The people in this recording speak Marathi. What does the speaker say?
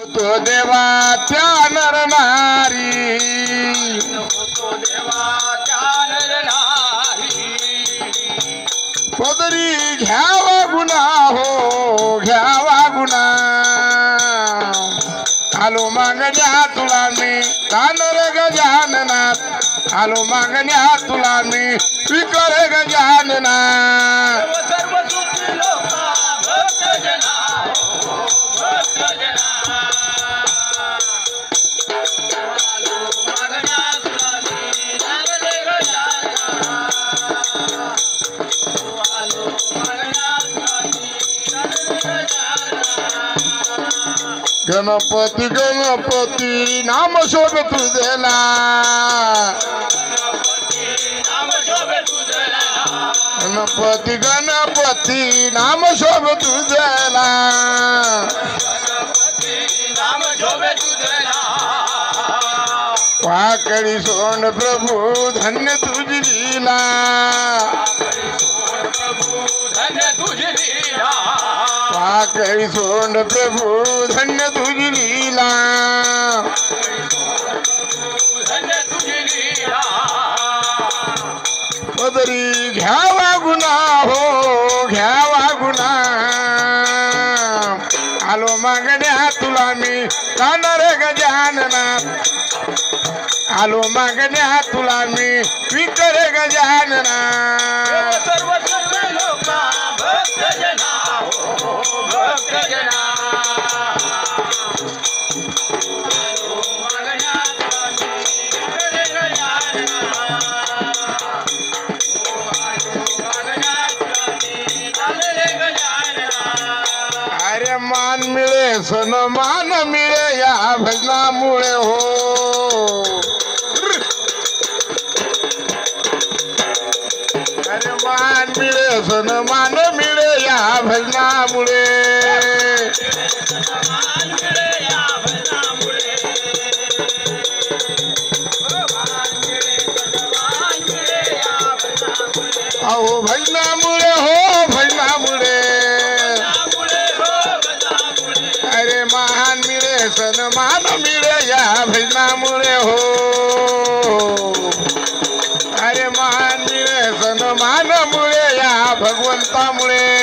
तो देवा त्या नर नारी पदरी घ्यावा गुन्हा हो घ्यावा गुन्हा आलो मागण्या तुला मी कानर गजाननाथ आलो मागण्या तुला मी विकर गजानना गणपती गणपती नाम शोभ तुझेला गणपती गणपती नाम शोभ तुझेला वाकडी सोंड प्रभू धन्य तुझी लीला वाकडी सोंड प्रभू धन्य तुझी लीला पदरी घ्यावा गुन्हा हो घ्यावा गुन्हा आलो मागण्या तुला मी कानर गजाननाथ आलो मागण्या तुला मी विकर गजानना अरे मान मिळे सन्मान मिळे या भजनामुळे हो अरे मान मिळे सन्मान मिळे या भजनामुळे अहो भजनामुळे हो भजनामुळे अरे मान मिळे सन्मान मिळे या भजनामुळे हो अरे मान मिळे सन्मान मुळे या भगवंतामुळे